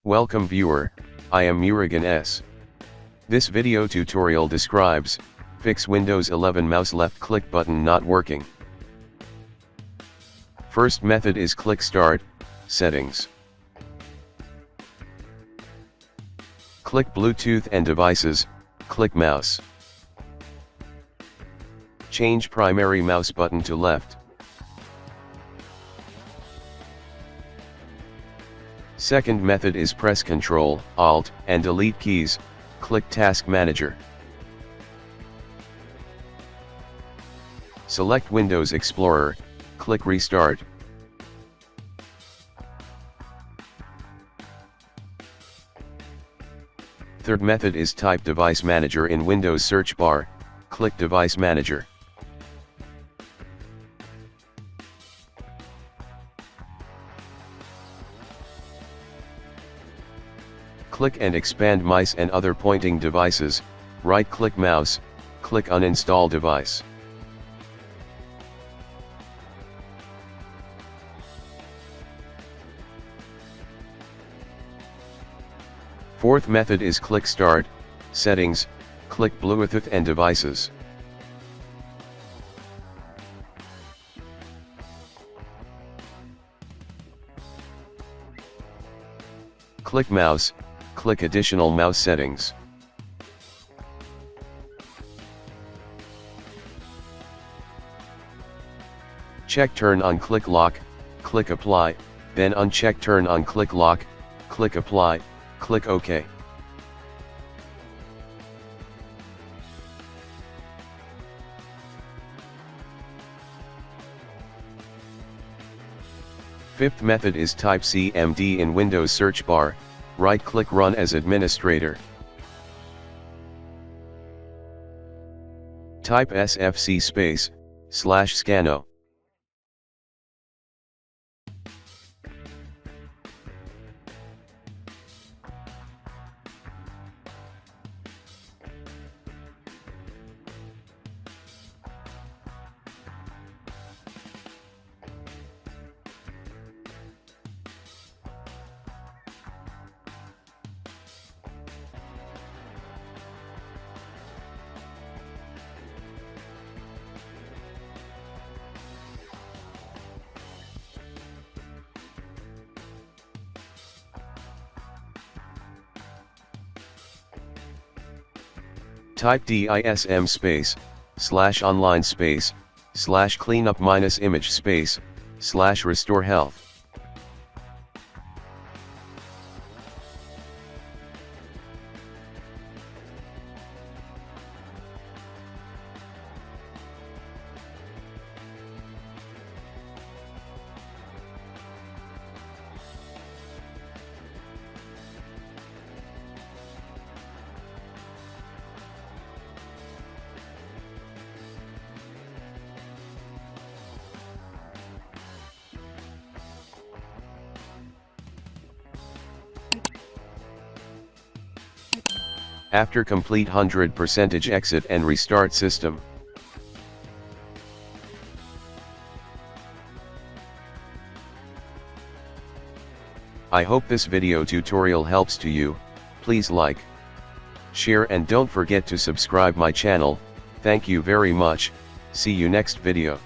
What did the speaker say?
Welcome viewer, I am Murugan S. This video tutorial describes, fix Windows 11 mouse left click button not working. First method is click Start, Settings. Click Bluetooth and Devices, click Mouse. Change primary mouse button to left. Second method is press Ctrl, Alt, and Delete keys, click Task Manager. Select Windows Explorer, click Restart. Third method is type Device Manager in Windows search bar, click Device Manager. Click and expand mice and other pointing devices, right-click mouse, click Uninstall device. Fourth method is click Start, Settings, click Bluetooth and Devices. Click Mouse, click Additional Mouse Settings. Check Turn on Clicklock, click Apply, then uncheck Turn on Clicklock, click Apply, click OK. Fifth method is type CMD in Windows search bar, right-click Run as Administrator. Type SFC /scanno. Type DISM /online /cleanup -image /restore health. After complete 100% exit and restart system. I hope this video tutorial helps to you. Please like, share and don't forget to subscribe my channel. Thank you very much. See you next video.